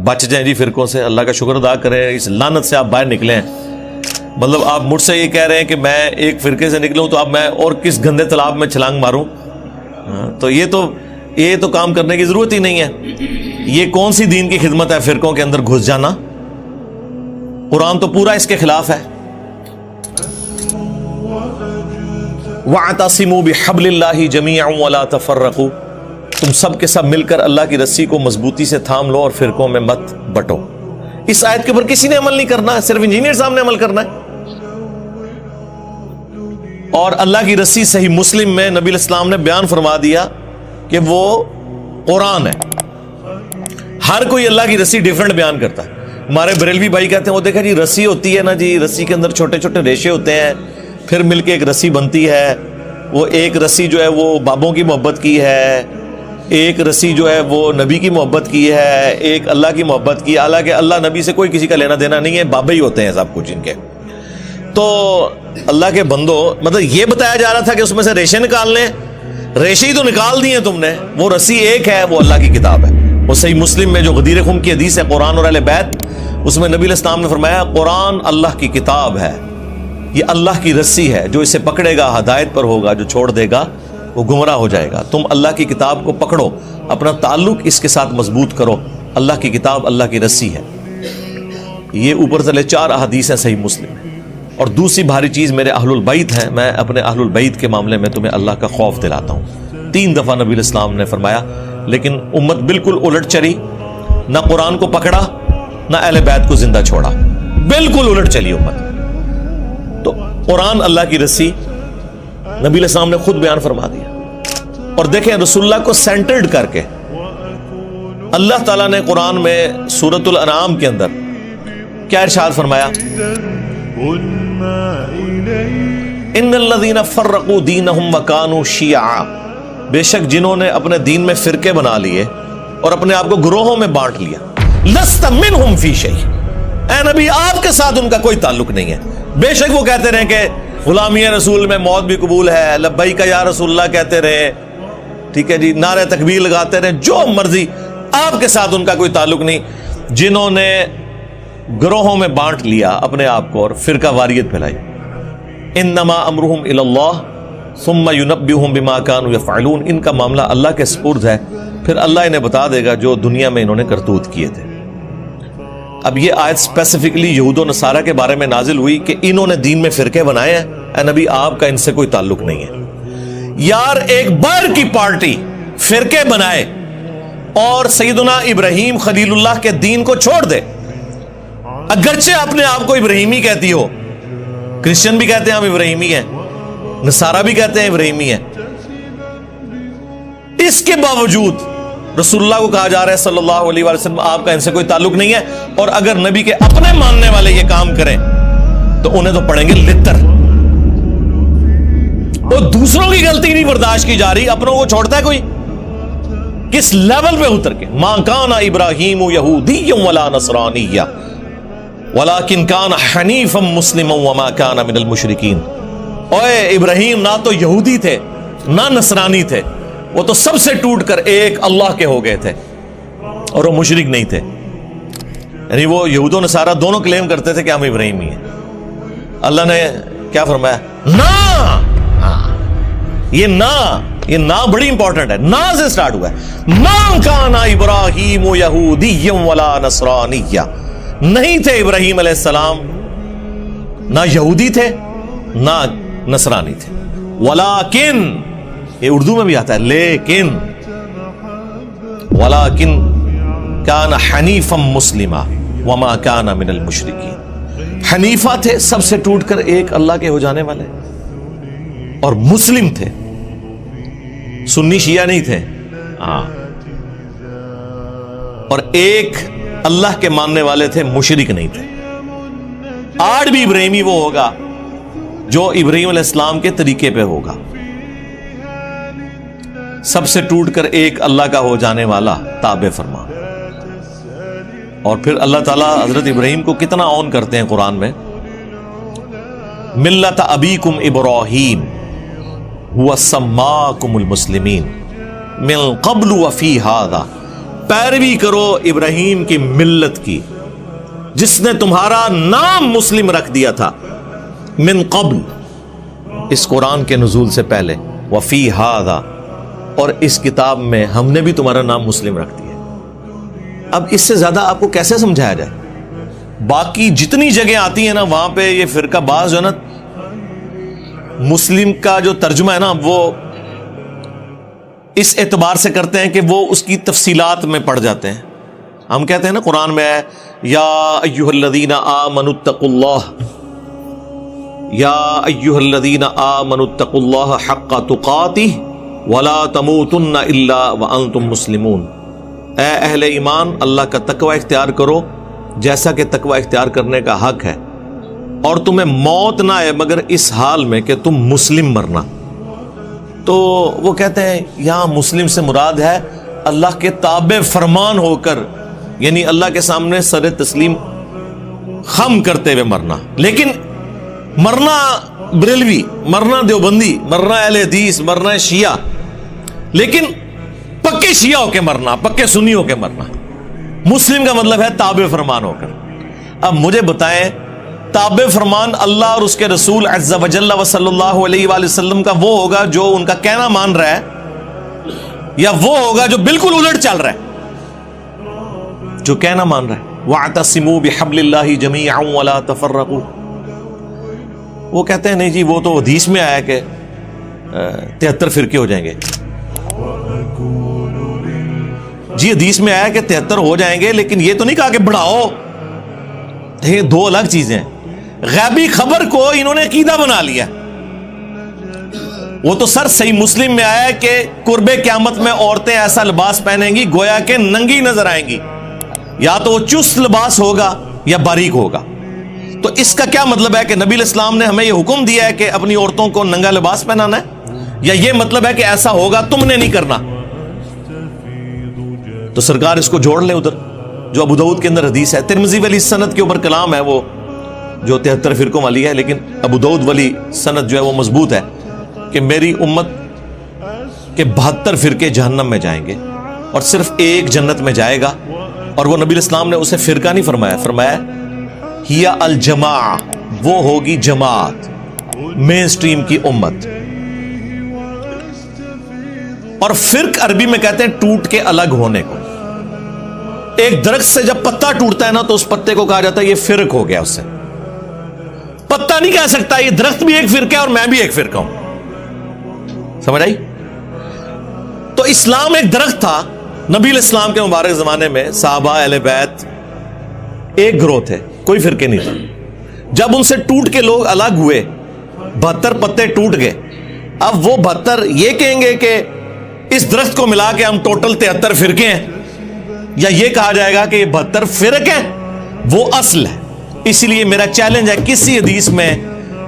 بچ جائیں جی فرقوں سے. اللہ کا شکر ادا کریں, اس لعنت سے آپ باہر نکلیں. مطلب آپ مجھ سے یہ کہہ رہے ہیں کہ میں ایک فرقے سے نکلوں تو اب میں اور کس گندے تالاب میں چھلانگ ماروں؟ تو یہ تو کام کرنے کی ضرورت ہی نہیں ہے. یہ کون سی دین کی خدمت ہے فرقوں کے اندر گھس جانا؟ قرآن تو پورا اس کے خلاف ہے. وَاعْتَصِمُوا بِحَبْلِ اللَّهِ جَمِيعًا وَلَا تَفَرَّقُوا, تم سب کے سب مل کر اللہ کی رسی کو مضبوطی سے تھام لو اور فرقوں میں مت بٹو. اس آیت کے اوپر کسی نے عمل نہیں کرنا ہے, صرف انجینئر صاحب نے عمل کرنا ہے. اور اللہ کی رسی صحیح مسلم میں نبی علیہ السلام نے بیان فرما دیا کہ وہ قرآن ہے. ہر کوئی اللہ کی رسی ڈیفرنٹ بیان کرتا ہے. ہمارے بریلوی بھائی کہتے ہیں وہ دیکھا جی رسی ہوتی ہے نا جی, رسی کے اندر چھوٹے چھوٹے ریشے ہوتے ہیں, پھر مل کے ایک رسی بنتی ہے. وہ ایک رسی جو ہے وہ بابوں کی محبت کی ہے, ایک رسی جو ہے وہ نبی کی محبت کی ہے, ایک اللہ کی محبت کی. حالانکہ اللہ نبی سے کوئی کسی کا لینا دینا نہیں ہے, بابے ہی ہوتے ہیں سب کچھ ان کے. تو اللہ کے بندو, مطلب یہ بتایا جا رہا تھا کہ اس میں سے ریشے نکال لیں, ریشے ہی تو نکال دیے تم نے. وہ رسی ایک ہے, وہ اللہ کی کتاب ہے. وہ صحیح مسلم میں جو غدیر خم کی حدیث ہے قرآن اور اہل بیت, اس میں نبی علیہ السلام نے فرمایا قرآن اللہ کی کتاب ہے, یہ اللہ کی رسی ہے, جو اسے پکڑے گا ہدایت پر ہوگا, جو چھوڑ دے گا وہ گمراہ ہو جائے گا. تم اللہ کی کتاب کو پکڑو, اپنا تعلق اس کے ساتھ مضبوط کرو. اللہ کی کتاب اللہ کی رسی ہے. یہ اوپر تلے 4 احادیث ہیں صحیح مسلم میں. اور دوسری بھاری چیز میرے اہل البیت ہیں. میں اپنے اہل البیت کے معاملے میں تمہیں اللہ کا خوف دلاتا ہوں. 3 دفعہ نبی علیہ السلام نے فرمایا, لیکن امت بالکل الٹ چلی, نہ قرآن کو پکڑا نہ اہل بیت کو زندہ چھوڑا, بالکل الٹ چلی امت. تو قرآن اللہ کی رسی نبی علیہ السلام نے خود بیان فرما دیا. اور دیکھیں رسول اللہ کو سینٹرڈ کر کے اللہ تعالیٰ نے قرآن میں سورۃ الانعام کے اندر کیا ارشاد فرمایا, ان الذین فرقوا دینہم وکانوا شیعا, بے شک جنہوں نے اپنے دین میں فرقے بنا لیے اور اپنے آپ کو گروہوں میں بانٹ لیا, لست منہم فی شیء, اے نبی آپ کے ساتھ ان کا کوئی تعلق نہیں ہے. بے شک وہ کہتے رہے کہ غلامی رسول میں موت بھی قبول ہے, لبیک یا رسول اللہ کہتے رہے, ٹھیک ہے جی, نعرہ تکبیر لگاتے رہے, جو مرضی, آپ کے ساتھ ان کا کوئی تعلق نہیں. جنہوں نے گروہوں میں بانٹ لیا اپنے آپ کو اور فرقہ واریت پھیلائی, انما امرہم الی اللہ ثم ینبئہم بما کانوا یفعلون, ان کا معاملہ اللہ کے سپرد ہے, پھر اللہ انہیں بتا دے گا جو دنیا میں انہوں نے کرتوت کیے تھے. اب یہ آیت اسپیسیفکلی یہود و نصارہ کے بارے میں نازل ہوئی کہ انہوں نے دین میں فرقے بنائے ہیں. اے نبی آپ کا ان سے کوئی تعلق نہیں ہے. یار ایک باہر کی پارٹی فرقے بنائے اور سیدنا ابراہیم خلیل اللہ کے دین کو چھوڑ دے, اگرچہ اپنے آپ کو ابراہیمی کہتی ہو, کرسچن بھی کہتے ہیں ہم ابراہیمی ہیں, نصارہ بھی کہتے ہیں ابراہیمی ہیں, اس کے باوجود رسول اللہ کو کہا جا رہا ہے صلی اللہ علیہ وسلم آپ کا ان سے کوئی تعلق نہیں ہے. اور اگر نبی کے اپنے ماننے والے یہ کام کریں تو انہیں تو پڑیں گے لتر. وہ دوسروں کی غلطی نہیں برداشت کی جا رہی, اپنوں کو چھوڑتا ہے کوئی؟ کس لیول پہ اتر کے, ما کان ابراہیم یہودی ولا نصرانی ولکن کان حنیفا مسلما وما کان من المشرکین. اوے ابراہیم نہ تو یہودی تھے نہ نصرانی تھے, وہ تو سب سے ٹوٹ کر ایک اللہ کے ہو گئے تھے, اور وہ مشرک نہیں تھے. یعنی وہ یہود و نصارہ دونوں کلیم کرتے تھے کہ ہم ابراہیمی ہیں. اللہ نے کیا فرمایا, نا, یہ نا بڑی امپورٹنٹ ہے, نا سے سٹارٹ ہوا ہے. ما کان ابراہیم یہودی ولا نصرانی, نہیں تھے ابراہیم علیہ السلام نہ یہودی تھے نہ نصرانی تھے. ولیکن, یہ اردو میں بھی آتا ہے لیکن, ولیکن کان حنیفا مسلما وما کان من المشرکین. حنیفہ تھے, سب سے ٹوٹ کر ایک اللہ کے ہو جانے والے, اور مسلم تھے, سنی شیعہ نہیں تھے. اور ایک اللہ کے ماننے والے تھے, مشرک نہیں تھے. آج بھی ابراہیمی وہ ہوگا جو ابراہیم علیہ السلام کے طریقے پہ ہوگا, سب سے ٹوٹ کر ایک اللہ کا ہو جانے والا تابع فرما. اور پھر اللہ تعالیٰ حضرت ابراہیم کو کتنا آن کرتے ہیں قرآن میں, ملت ابیکم ابراہیم هو سماکم المسلمین من قبل وفی ھذا پیروی کرو ابراہیم کی ملت کی جس نے تمہارا نام مسلم رکھ دیا تھا من قبل، اس قرآن کے نزول سے پہلے، وفی ھذا، اور اس کتاب میں ہم نے بھی تمہارا نام مسلم رکھ دیا۔ اب اس سے زیادہ آپ کو کیسے سمجھایا جائے؟ باقی جتنی جگہ آتی ہیں نا وہاں پہ یہ فرقہ باز جو ہے نا، مسلم کا جو ترجمہ ہے نا وہ اس اعتبار سے کرتے ہیں کہ وہ اس کی تفصیلات میں پڑ جاتے ہیں۔ ہم کہتے ہیں نا قرآن میں ہے یا ایھا الذین آمنوا اتقوا اللہ، یا ایھا الذین آمنوا اتقوا اللہ حق تقاتہ ولا تموتن الا وانتم مسلمون، اے اہل ایمان اللہ کا تقوی اختیار کرو جیسا کہ تقوی اختیار کرنے کا حق ہے، اور تمہیں موت نہ آئے مگر اس حال میں کہ تم مسلم مرنا۔ تو وہ کہتے ہیں یہاں مسلم سے مراد ہے اللہ کے تابع فرمان ہو کر، یعنی اللہ کے سامنے سر تسلیم خم کرتے ہوئے مرنا۔ لیکن مرنا بریلوی، مرنا دیوبندی، مرنا اہل حدیث، مرنا شیعہ، لیکن پکے شیعہ ہو کے مرنا، پکے سنی ہو کے مرنا۔ مسلم کا مطلب ہے تابع فرمان ہو کر۔ اب مجھے بتائیں تابع فرمان اللہ اور اس کے رسول عز و جل و صلی اللہ علیہ وآلہ وسلم کا وہ ہوگا جو ان کا کہنا مان رہا ہے، یا وہ ہوگا جو بالکل الٹ چل رہا ہے، جو کہنا مان رہا ہے وَاعْتَصِمُوا بِحَبْلِ اللَّهِ جَمِيعًا وَلَا تَفَرَّقُوا۔ وہ کہتے ہیں نہیں جی وہ تو حدیث میں آیا کہ 73 فرقے ہو جائیں گے، جی حدیث میں آیا کہ 73 ہو جائیں گے، لیکن یہ تو نہیں کہا کہ بڑھاؤ۔ یہ دو الگ چیزیں ہیں۔ غیبی خبر کو انہوں نے عقیدہ بنا لیا۔ وہ تو سر صحیح مسلم میں آیا ہے کہ قرب قیامت میں عورتیں ایسا لباس پہنیں گی گویا کہ ننگی نظر آئیں گی، یا تو وہ چست لباس ہوگا یا باریک ہوگا۔ تو اس کا کیا مطلب ہے کہ نبی علیہ السلام نے ہمیں یہ حکم دیا ہے کہ اپنی عورتوں کو ننگا لباس پہنانا ہے، یا یہ مطلب ہے کہ ایسا ہوگا تم نے نہیں کرنا؟ تو سرکار اس کو جوڑ لیں ادھر جو ابو داؤد کے اندر حدیث ہے۔ ترمذی والی سند کے اوپر کلام ہے وہ جو 73 فرقوں والی ہے، لیکن ابو داؤد والی سند جو ہے وہ مضبوط ہے کہ میری امت کے 72 فرقے جہنم میں جائیں گے اور صرف ایک جنت میں جائے گا، اور وہ نبی علیہ السلام نے اسے فرقہ نہیں فرمایا، فرمایا ہی الجماع، وہ ہوگی جماعت، مین سٹریم کی امت۔ اور فرق عربی میں کہتے ہیں ٹوٹ کے الگ ہونے کو۔ ایک درخت سے جب پتا ٹوٹتا ہے نا تو اس پتے کو کہا جاتا ہے یہ فرق ہو گیا، اس سے پتا نہیں کہہ سکتا یہ درخت بھی ایک فرقہ ہے اور میں بھی ایک فرقہ ہوں۔ سمجھ آئی؟ تو اسلام ایک درخت تھا، نبی علیہ السلام کے مبارک زمانے میں صحابہ اہل بیت ایک گروہ تھے، کوئی فرقے نہیں تھا۔ جب ان سے ٹوٹ کے لوگ الگ ہوئے، 72 پتے ٹوٹ گئے، اب وہ 72 یہ کہیں گے کہ اس درخت کو ملا کے ہم ٹوٹل 73 فرقے ہیں، یا یہ کہا جائے گا کہ یہ 72 فرق ہیں، وہ اصل ہے۔ اسی لیے میرا چیلنج ہے کسی حدیث میں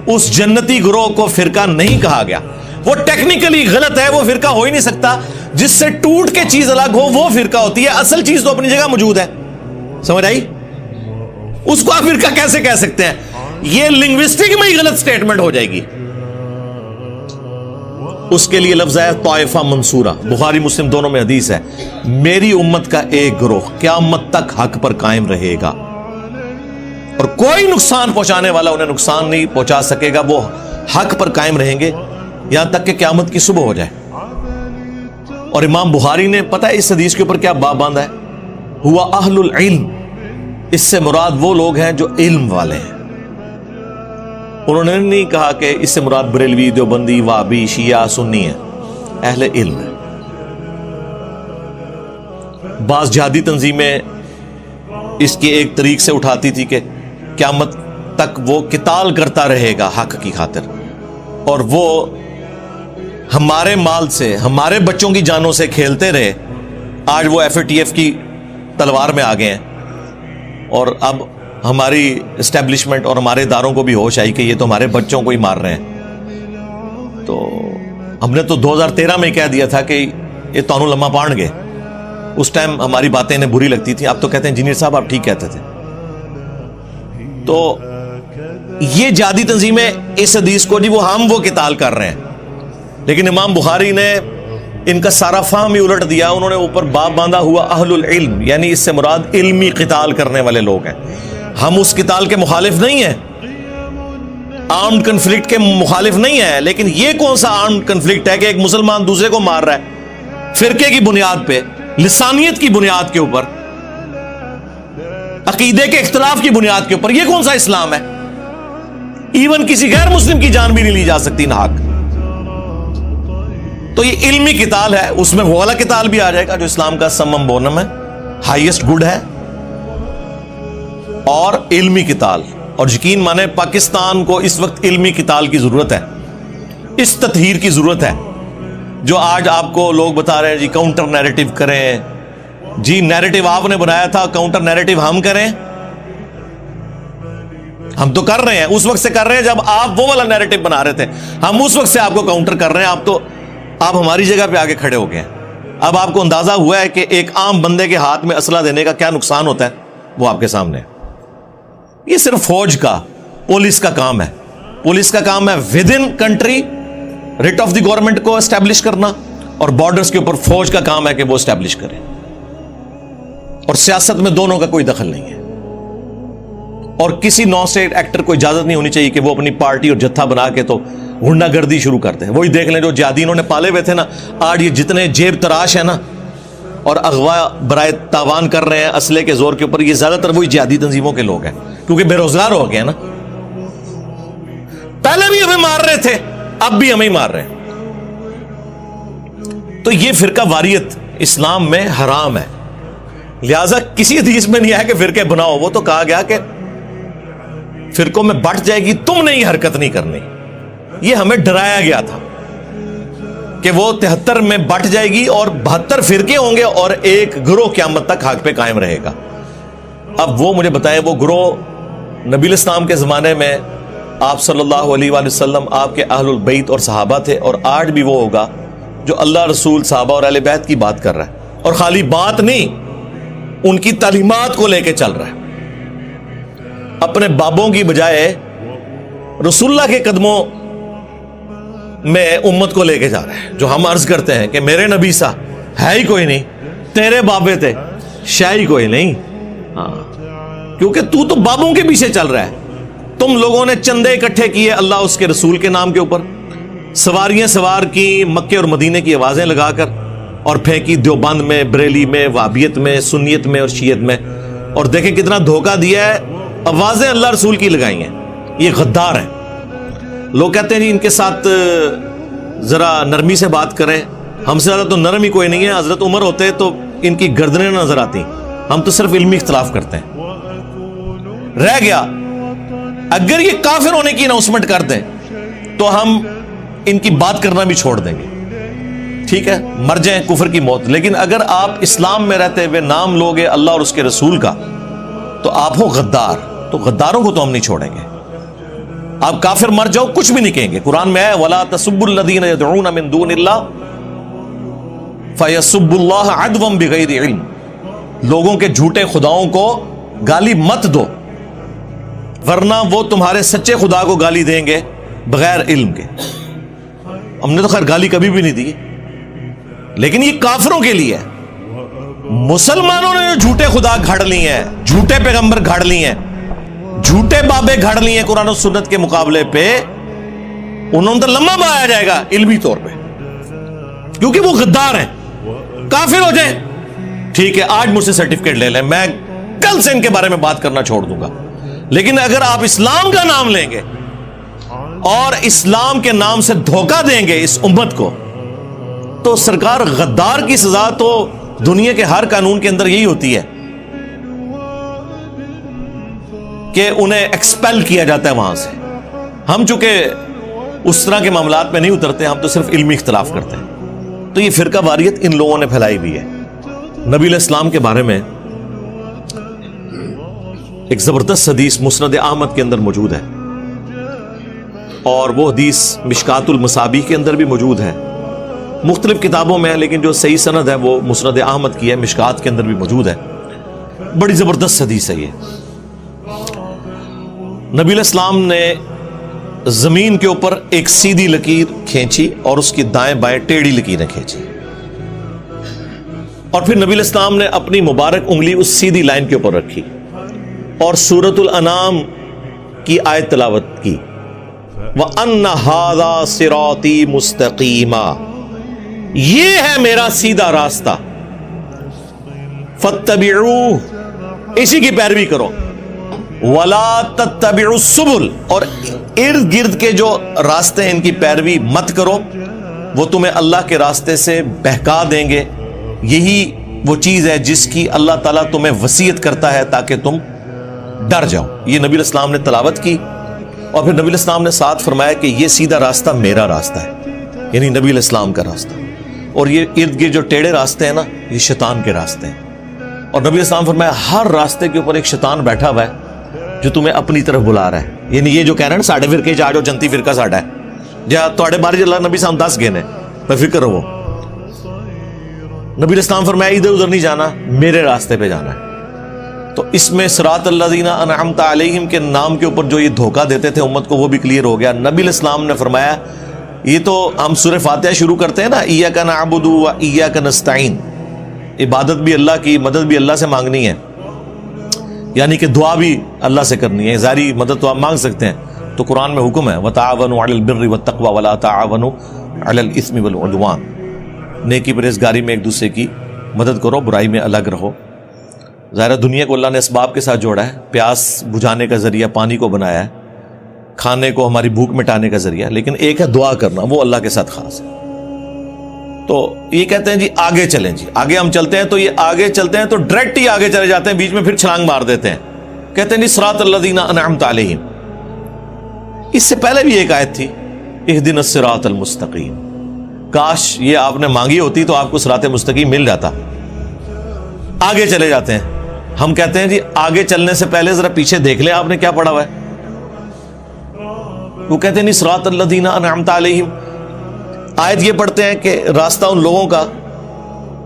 اس جنتی گروہ کو فرقہ نہیں کہا گیا، وہ ٹیکنیکلی غلط ہے، وہ فرقہ ہو ہی نہیں سکتا۔ جس سے ٹوٹ کے چیز الگ ہو وہ فرقہ ہوتی ہے، اصل چیز تو اپنی جگہ موجود ہے۔ سمجھ آئی؟ اس کو آپ فرقہ کیسے کہہ سکتے ہیں؟ یہ لنگوسٹک میں ہی غلط سٹیٹمنٹ ہو جائے گی۔ اس کے لیے لفظ ہے طائفہ منصورہ، بخاری مسلم دونوں میں حدیث ہے، میری امت کا ایک گروہ قیامت تک حق پر قائم رہے گا، اور کوئی نقصان پہنچانے والا انہیں نقصان نہیں پہنچا سکے گا، وہ حق پر قائم رہیں گے یہاں تک کہ قیامت کی صبح ہو جائے۔ اور امام بخاری نے پتہ ہے اس حدیث کے اوپر کیا باب باندھا ہے؟ ہوا اہل العلم، اس سے مراد وہ لوگ ہیں جو علم والے ہیں۔ انہوں نے نہیں کہا کہ اس سے مراد بریلوی، دیوبندی، وہابی، شیعہ، سنی ہے، اہل علم ہے۔ بعض جہادی تنظیمیں اس کی ایک طریق سے اٹھاتی تھی کہ قیامت تک وہ قتال کرتا رہے گا حق کی خاطر، اور وہ ہمارے مال سے، ہمارے بچوں کی جانوں سے کھیلتے رہے۔ آج وہ FATF کی تلوار میں آ گئے ہیں، اور اب ہماری اسٹیبلشمنٹ اور ہمارے اداروں کو بھی ہوش آئی کہ یہ تو ہمارے بچوں کو ہی مار رہے ہیں۔ تو ہم نے تو 2013 میں کہہ دیا تھا کہ یہ تانوں لمحہ پان گئے، اس ٹائم ہماری باتیں انہیں بری لگتی تھی، اب تو کہتے ہیں انجینئر صاحب آپ ٹھیک کہتے تھے۔ تو یہ جہادی تنظیمیں اس حدیث کو جی وہ قتال کر رہے ہیں، لیکن امام بخاری نے ان کا سارا فہم ہی الٹ دیا. انہوں نے اوپر باب باندھا ہوا اہل العلم، یعنی اس سے مراد علمی قتال کرنے والے لوگ ہیں. ہم اس قتال کے مخالف نہیں ہیں، آرمڈ کنفلکٹ کے مخالف نہیں ہیں، لیکن یہ کون سا آرمڈ کنفلکٹ ہے کہ ایک مسلمان دوسرے کو مار رہا ہے فرقے کی بنیاد پہ، لسانیت کی بنیاد کے اوپر، عقیدے کے اختلاف کی بنیاد کے اوپر؟ یہ کون سا اسلام ہے؟ ایون کسی غیر مسلم کی جان بھی نہیں لی جا سکتی ناحق. تو یہ علمی قتال ہے، اس میں وہ والا قتال بھی آ جائے گا جو اسلام کا سمم بونم ہے، ہائیسٹ گڈ ہے، اور علمی قتال. اور یقین مانے پاکستان کو اس وقت علمی قتال کی ضرورت ہے، اس تطہیر کی ضرورت ہے. جو آج آپ کو لوگ بتا رہے ہیں جی کاؤنٹر نیریٹو کریں، جی نیریٹو آپ نے بنایا تھا، کاؤنٹر نیریٹو ہم کریں. ہم تو کر رہے ہیں، اس وقت سے کر رہے ہیں جب آپ وہ والا نیریٹو بنا رہے تھے. ہم اس وقت سے آپ کو کاؤنٹر کر رہے ہیں. آپ ہماری جگہ پہ آگے کھڑے ہو گئے ہیں. اب آپ کو اندازہ ہوا ہے کہ ایک عام بندے کے ہاتھ میں اسلحہ دینے کا کیا نقصان ہوتا ہے، وہ آپ کے سامنے ہے. یہ صرف فوج کا، پولیس کا کام ہے. پولیس کا کام ہے with in country rate of the government کو اسٹیبلش کرنا، اور بارڈرز کے اوپر فوج کا کام ہے کہ وہ اسٹیبلش کرے. اور سیاست میں دونوں کا کوئی دخل نہیں ہے. اور کسی نان اسٹیٹ ایکٹر کو اجازت نہیں ہونی چاہیے کہ وہ اپنی پارٹی اور جتھا بنا کے تو غنڈہ گردی شروع کرتے ہیں. وہی دیکھ لیں جو جہادی انہوں نے پالے ہوئے تھے نا، آج یہ جتنے جیب تراش ہیں نا اور اغوا برائے تاوان کر رہے ہیں اسلحے کے زور کے اوپر، یہ زیادہ تر وہی جہادی تنظیموں کے لوگ ہیں، کیونکہ بے روزگار ہو گئے ہیں نا. پہلے بھی ہمیں مار رہے تھے، اب بھی ہمیں مار رہے ہیں. تو یہ فرقہ واریت اسلام میں حرام ہے. لہذا کسی حدیث میں نہیں آیا کہ فرقے بناؤ. وہ تو کہا گیا کہ فرقوں میں بٹ جائے گی، تم نے یہ حرکت نہیں کرنی. یہ ہمیں ڈرایا گیا تھا کہ وہ 73 میں بٹ جائے گی اور 72 فرقے ہوں گے اور ایک گروہ قیامت تک حق پہ قائم رہے گا. اب وہ مجھے بتائیں، وہ گروہ نبی الاسلام کے زمانے میں آپ صلی اللہ علیہ وآلہ وسلم، آپ کے اہل البیت اور صحابہ تھے، اور آج بھی وہ ہوگا جو اللہ رسول صحابہ اور اہل بیت کی بات کر رہا ہے، اور خالی بات نہیں، ان کی تعلیمات کو لے کے چل رہا ہے. اپنے بابوں کی بجائے رسول اللہ کے قدموں میں امت کو لے کے جا رہا ہے. جو ہم عرض کرتے ہیں کہ میرے نبی سا ہے ہی کوئی نہیں، تیرے بابے تھے شاہی کوئی نہیں. ہاں، کیونکہ تو بابوں کے پیچھے چل رہا ہے. تم لوگوں نے چندے اکٹھے کیے اللہ اس کے رسول کے نام کے اوپر، سواریاں سوار کی مکے اور مدینے کی آوازیں لگا کر، اور پھینکی دیوبند میں، بریلی میں، وہابیت میں، سنیت میں اور شیعت میں. اور دیکھیں کتنا دھوکہ دیا ہے، آوازیں اللہ رسول کی لگائی ہیں. یہ غدار ہیں. لوگ کہتے ہیں جی ان کے ساتھ ذرا نرمی سے بات کریں. ہم سے زیادہ تو نرم ہی کوئی نہیں ہے. حضرت عمر ہوتے تو ان کی گردنیں نظر آتی. ہم تو صرف علمی اختلاف کرتے ہیں. رہ گیا اگر یہ کافر ہونے کی اناؤنسمنٹ کر دیں تو ہم ان کی بات کرنا بھی چھوڑ دیں گے. ٹھیک ہے، مر جائیں کفر کی موت. لیکن اگر آپ اسلام میں رہتے ہوئے نام لوگے اللہ اور اس کے رسول کا تو آپ ہو غدار. تو غداروں کو تو ہم نہیں چھوڑیں گے. آپ کافر مر جاؤ کچھ بھی نہیں کہیں گے. قرآن میں ہے وَلَا تَسُبُّوا الَّذِينَ يَدْعُونَ مِن دُونِ اللَّهِ فَيَسُبُّوا اللَّهَ عَدْوًا بِغَيْرِ عِلْمٍ. لوگوں کے جھوٹے خداؤں کو گالی مت دو، ورنہ وہ تمہارے سچے خدا کو گالی دیں گے بغیر علم کے. ہم نے تو خیر گالی کبھی بھی نہیں دی، لیکن یہ کافروں کے لیے ہے. مسلمانوں نے جو جھوٹے خدا گھڑ لی ہیں، جھوٹے پیغمبر گھڑ لی ہیں، جھوٹے بابے گھڑ لی ہیں قرآن و سنت کے مقابلے پہ، انہوں نے تو لمبا پایا جائے گا علمی طور پہ، کیونکہ وہ غدار ہیں. کافر ہو جائیں ٹھیک ہے، آج مجھ سے سرٹیفکیٹ لے لیں، میں کل سے ان کے بارے میں بات کرنا چھوڑ دوں گا. لیکن اگر آپ اسلام کا نام لیں گے اور اسلام کے نام سے دھوکہ دیں گے اس امت کو، تو سرکار غدار کی سزا تو دنیا کے ہر قانون کے اندر یہی ہوتی ہے کہ انہیں ایکسپیل کیا جاتا ہے وہاں سے. ہم چونکہ اس طرح کے معاملات میں نہیں اترتے، ہم تو صرف علمی اختلاف کرتے ہیں. تو یہ فرقہ واریت ان لوگوں نے پھیلائی ہوئی ہے. نبی علیہ السلام کے بارے میں ایک زبردست حدیث مسند احمد کے اندر موجود ہے، اور وہ حدیث مشکات المصابیح کے اندر بھی موجود ہے، مختلف کتابوں میں، لیکن جو صحیح سند ہے وہ مسند احمد کی ہے، مشکات کے اندر بھی موجود ہے. بڑی زبردست حدیث ہے یہ. نبی علیہ السلام نے زمین کے اوپر ایک سیدھی لکیر کھینچی اور اس کی دائیں بائیں ٹیڑھی لکیریں کھینچی. اور پھر نبی علیہ السلام نے اپنی مبارک انگلی اس سیدھی لائن کے اوپر رکھی اور سورۃ الانعام کی آیت تلاوت کی، وَأَنَّ هَذَا صِرَاطِي مُسْتَقِيمًا، یہ ہے میرا سیدھا راستہ، فَاتَّبِعُوهُ، اسی کی پیروی کرو، وَلَا تَتَّبِعُوا السُّبُلَ، اور ارد گرد کے جو راستے ہیں ان کی پیروی مت کرو، وہ تمہیں اللہ کے راستے سے بہکا دیں گے۔ یہی وہ چیز ہے جس کی اللہ تعالیٰ تمہیں وصیت کرتا ہے تاکہ تم ڈر جاؤ۔ یہ نبی علیہ السلام نے تلاوت کی، اور پھر نبی علیہ السلام نے ساتھ فرمایا کہ یہ سیدھا راستہ میرا راستہ ہے، یعنی نبی علیہ السلام کا راستہ، اور یہ ارد گرد جو ٹیڑھے راستے ہیں نا، یہ شیطان کے راستے ہیں۔ اور نبی علیہ السلام فرمایا ہر راستے کے اوپر ایک شیطان بیٹھا ہوا ہے جو تمہیں اپنی طرف بلا رہا ہے، یعنی یہ جو کہہ رہے ہیں نا ساڈے فرقے چ آ جاؤ، جنتی فرقہ ساڈا ہے، جہاں تواڈے بارے اللہ نبی صاحب 10 گنے بے فکر رہو۔ نبی علیہ السلام فرمایا ادھر ادھر نہیں جانا، میرے راستے پہ جانا ہے۔ تو اس میں صراط الذین انعمت علیہم کے نام کے اوپر جو یہ دھوکہ دیتے تھے امت کو، وہ بھی کلیئر ہو گیا۔ نبی علیہ السلام نے فرمایا یہ تو ہم سورہ فاتحہ شروع کرتے ہیں نا، ایاک نعبد و ایاک نستعین، عبادت بھی اللہ کی، مدد بھی اللہ سے مانگنی ہے، یعنی کہ دعا بھی اللہ سے کرنی ہے، ظاہری مدد تو آپ مانگ سکتے ہیں، تو قرآن میں حکم ہے وتعاونوا علی البر والتقوی ولا تعاونوا علی الاثم والعدوان، نیکی پرہیزگاری میں ایک دوسرے کی مدد کرو، برائی میں الگ رہو۔ ظاہر دنیا کو اللہ نے اسباب کے ساتھ جوڑا ہے، پیاس بجھانے کا ذریعہ پانی کو بنایا ہے، کھانے کو ہماری بھوک مٹانے کا ذریعہ، لیکن ایک ہے دعا کرنا، وہ اللہ کے ساتھ خاص ہے۔ تو یہ کہتے ہیں جی آگے چلیں، جی آگے ہم چلتے ہیں، تو یہ آگے چلتے ہیں تو ڈائریکٹ ہی آگے چلے جاتے ہیں، بیچ میں پھر چھلانگ مار دیتے ہیں، کہتے ہیں جی صراط الذین انعمت علیہم۔ اس سے پہلے بھی ایک آیت تھی اہدنا الصراط المستقیم، کاش یہ آپ نے مانگی ہوتی تو آپ کو صراط مستقیم مل جاتا۔ آگے چلے جاتے ہیں، ہم کہتے ہیں جی آگے چلنے سے پہلے ذرا پیچھے دیکھ لیں آپ نے کیا پڑھا ہوا ہے۔ وہ کہتے ہیں نہیں صراط الذین انعمت علیہم، آیت یہ پڑھتے ہیں کہ راستہ ان لوگوں کا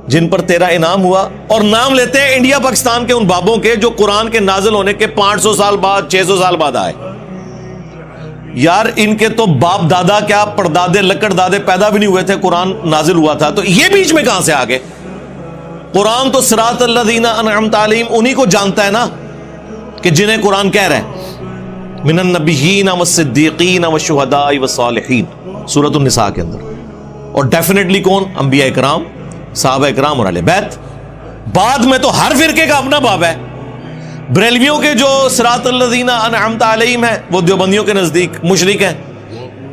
جن پر تیرا انعام ہوا، اور نام لیتے ہیں انڈیا پاکستان کے ان بابوں کے جو قرآن کے نازل ہونے کے 500 سال بعد 600 سال بعد آئے۔ یار ان کے تو باپ دادا کیا پردادے لکڑ دادے پیدا بھی نہیں ہوئے تھے، قرآن نازل ہوا تھا، تو یہ بیچ میں کہاں سے آ گئے؟ قرآن تو صراط الذین انعمت علیہم انہی کو جانتا ہے نا کہ جنہیں قرآن کہہ رہے ہیں من النبیین والصدیقین والشہداء والصالحین، سورۃ النساء کے اندر۔ اور ڈیفینیٹلی کون؟ انبیاء اکرام، صحابہ اکرام اور اہل بیت۔ بعد میں تو ہر فرقے کا اپنا باب ہے۔ بریلویوں کے جو صراط الذین انعمت علیہم ہیں وہ دیوبندیوں کے نزدیک مشرک ہیں،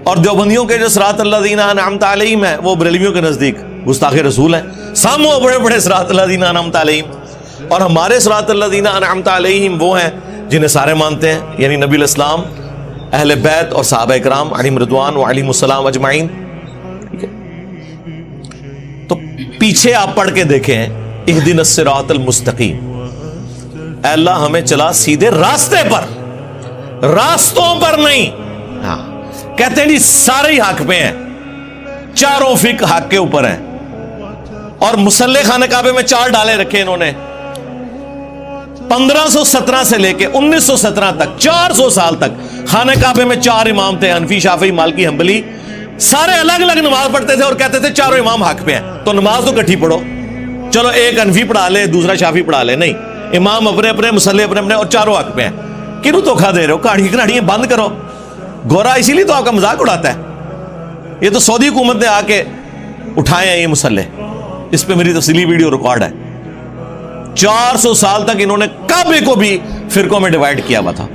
اور دیوبندیوں کے جو صراط الذین انعمت علیہم ہیں وہ بریلویوں کے نزدیک گستاخ رسول ہیں۔ سامو بڑے بڑے صراط الذین انعمت علیہم، اور ہمارے صراط الذین انعمت علیہم وہ ہیں جنہیں سارے مانتے ہیں، یعنی نبی علیہ السلام، اہل بیت اور صحابہ اکرام علیہم رضوان و علیہم السلام اجمعین۔ تو پیچھے آپ پڑھ کے دیکھیں اہدنا الصراط المستقیم، اے اللہ ہمیں چلا سیدھے راستے پر، راستوں پر نہیں۔ ہاں کہتے ہیں جی سارے ہی حق پہ ہیں، چاروں فقہ حق کے اوپر ہیں، اور مسلح خانہ کعبے میں 4 ڈالے رکھے انہوں نے 1517 سے لے کے 1917 تک، 400 سال تک خانہ کعبے میں 4 امام تھے، حنفی شافعی مالکی حنبلی، سارے الگ الگ نماز پڑھتے تھے اور کہتے تھے چاروں امام حق پہ ہیں، تو نماز تو کٹھی پڑھو، چلو ایک حنفی پڑھا لے دوسرا شافعی پڑھا لے، نہیں، امام اپنے اپنے، مسلح اپنے اپنے، اور چاروں حق پہ ہیں۔ کیوں دھوکھا دے رہے ہو؟ کہانیاں بند کرو۔ گورا اسی لیے تو آپ کا مذاق اڑاتا ہے، یہ تو سعودی حکومت نے آ کے اٹھائے ہیں یہ مسلح، اس پہ میری تفصیلی ویڈیو ریکارڈ ہے۔ 400 سال تک انہوں نے کعبے کو بھی فرقوں میں ڈیوائیڈ کیا ہوا تھا۔